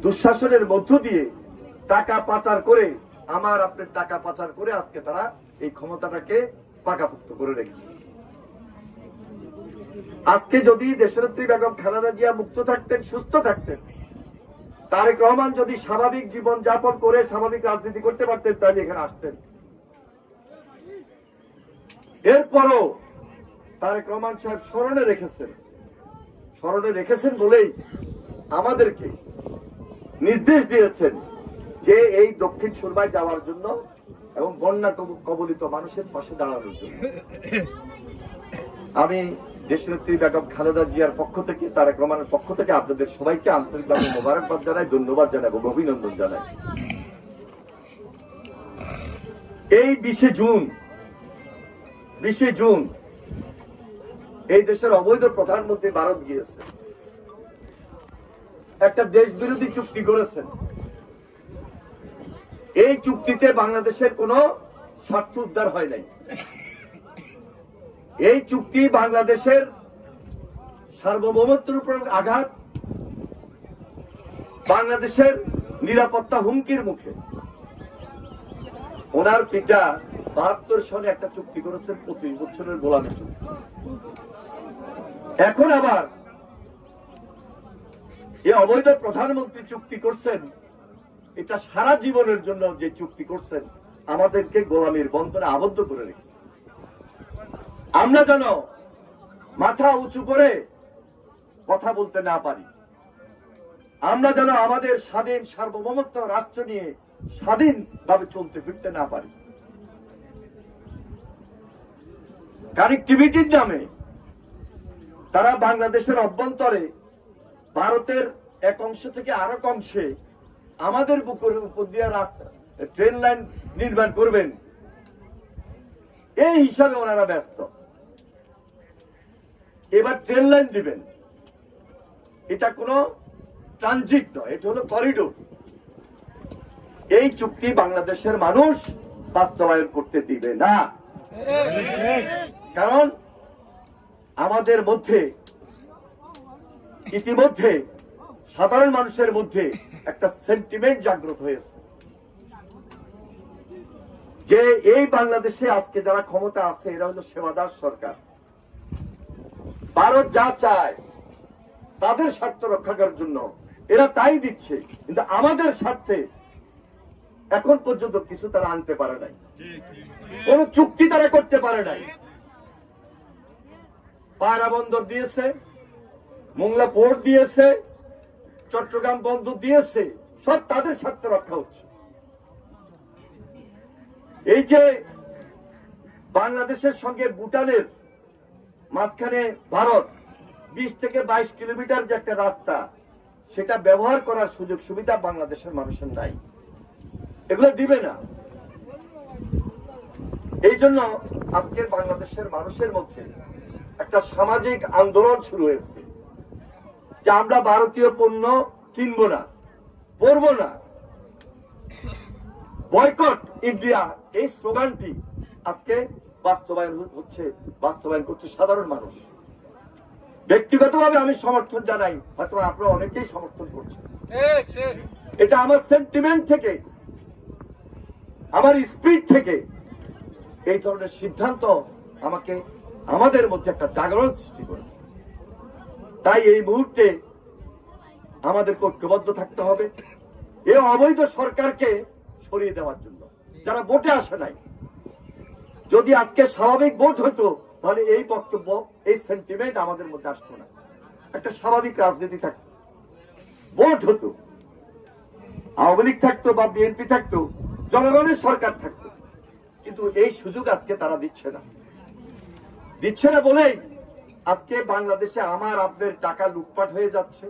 দুঃশাসনের মধ্য দিয়ে টাকা পাচার করে, আমার আপনার টাকা পাচার করে আজকে তারা এই ক্ষমতাটাকে পাকাপোক্ত করে রেখেছে। আজকে যদি দেশনেত্রী বেগম খালেদা জিয়া মুক্ত থাকতেন, সুস্থ থাকতেন, তারেক রহমান যদি স্বাভাবিক জীবন যাপন করে স্বাভাবিক রাজনীতি করতে পারতেন, তাহলে এখানে আসতেন। এরপরও তারেক রহমান সাহেব স্মরণে রেখেছেন বলেই আমাদেরকে নির্দেশ দিয়েছেন যে এই দক্ষিণ সুরমায় যাওয়ার জন্য এবং বন্যা কবলিত মানুষের পাশে দাঁড়ানোর জন্য। আমি দেশনেত্রী বেগম খালেদা জিয়ার পক্ষ থেকে, তারেক রহমানের পক্ষ থেকে আপনাদের সবাইকে আন্তরিকভাবে মোবারকবাদ জানাই, ধন্যবাদ জানাই এবং অভিনন্দন জানাই। এই 20 জুন এই দেশের অবৈধ প্রধানমন্ত্রী ভারত গিয়েছে, একটা দেশ বিরোধী চুক্তি করেছেন। এই চুক্তিতে বাংলাদেশের কোন স্বার্থ উদ্ধার হয় নাই। এই চুক্তি বাংলাদেশের সার্বভৌমত্বের উপর আঘাত, বাংলাদেশের নিরাপত্তা হুমকির মুখে। ওনার পিতা 72 সনে একটা চুক্তি করেছেন, 25 বছরের গোলামি চুক্তি। এখন আবার এই অবৈধ প্রধানমন্ত্রী চুক্তি করছেন, এটা সারা জীবনের জন্য যে চুক্তি করছেন, আমাদেরকে গোলামির বন্ধনে আবদ্ধ করে রেখেছে। আমরা যেন মাথা উঁচু করে কথা বলতে না পারি, আমরা যেন আমাদের স্বাধীন সার্বভৌমত্ব রাষ্ট্র নিয়ে স্বাধীনভাবে চলতে ফিরতে না পারি। কানেক্টিভিটির নামে তারা বাংলাদেশের অভ্যন্তরে ভারতের এক অংশ থেকে আরেক অংশে আমাদের বুকের উপর দিয়ে রাস্তা, ট্রেন লাইন নির্মাণ করবেন, এই হিসাবে ওনারা ব্যস্ত। এবার ট্রেন লাইন দিবেন, এটা কোনো ট্রানজিট নয়, এটা হলো করিডোর। এই চুক্তি বাংলাদেশের মানুষ বাস্তবায়ন করতে দিবে না। কারণ আমাদের মধ্যে ইতিমধ্যে সাধারণ মানুষের মধ্যে একটা সেন্টিমেন্ট জাগ্রত হয়েছে যে এই বাংলাদেশে আজকে যারা ক্ষমতা আছে এরা হলো সেবাদার সরকার। ভারত যা চায় তাদের স্বার্থ রক্ষা করার জন্য এরা তাই দিচ্ছে, কিন্তু আমাদের স্বার্থে এখন পর্যন্ত কিছু তারা আনতে পারে নাই, কোন চুক্তি তারা করতে পারে নাই। পায়রা বন্দর দিয়েছে, মোংলা পোর্ট দিয়েছে, চট্টগ্রাম বন্দর দিয়েছে, সব তাদের স্বার্থ রক্ষা হচ্ছে। এই যে বাংলাদেশের সঙ্গে ভুটানের মাঝখানে ভারত 20 থেকে 22 কিলোমিটার যে একটা রাস্তা, সেটা ব্যবহার করার সুযোগ সুবিধা বাংলাদেশের মানুষের নাই, এগুলো দিবে না। এই জন্য আজকের বাংলাদেশের মানুষের মধ্যে একটা সামাজিক আন্দোলন শুরু হয়েছে যে আমরা ভারতীয় পণ্য কিনবো না, পরবো না, বয়কট ইন্ডিয়া, এই স্লোগানটি আজকে বাস্তবায়ন করছে সাধারণ মানুষ। ব্যক্তিগতভাবে আমি সমর্থন জানাই, হয়তো আপনারা অনেকেই সমর্থন করছেন। এটা আমার সেন্টিমেন্ট থেকে, আমার স্পিরিট থেকে এই ধরনের সিদ্ধান্ত আমাদের মধ্যে একটা জাগরণ সৃষ্টি করেছে। তাই এই মুহূর্তে আমাদেরকে ঐক্যবদ্ধ থাকতে হবে এই অবৈধ সরকারকে সরিয়ে দেওয়ার জন্য, যারা ভোটে আসে নাই। যদি আজকে স্বাভাবিক ভোট হতো তাহলে এই বক্তব্য, এই সেন্টিমেন্ট আমাদের মধ্যে আসতো না। একটা স্বাভাবিক রাজনীতি থাকতো, ভোট হতো, আওয়ামী লীগ থাকতো বা বিএনপি থাকতো, জনগণের সরকার থাকতো, কিন্তু এই সুযোগ আজকে তারা দিচ্ছে না বলেই আজকে বাংলাদেশে আমার আপনাদের টাকা লুটপাট হয়ে যাচ্ছে।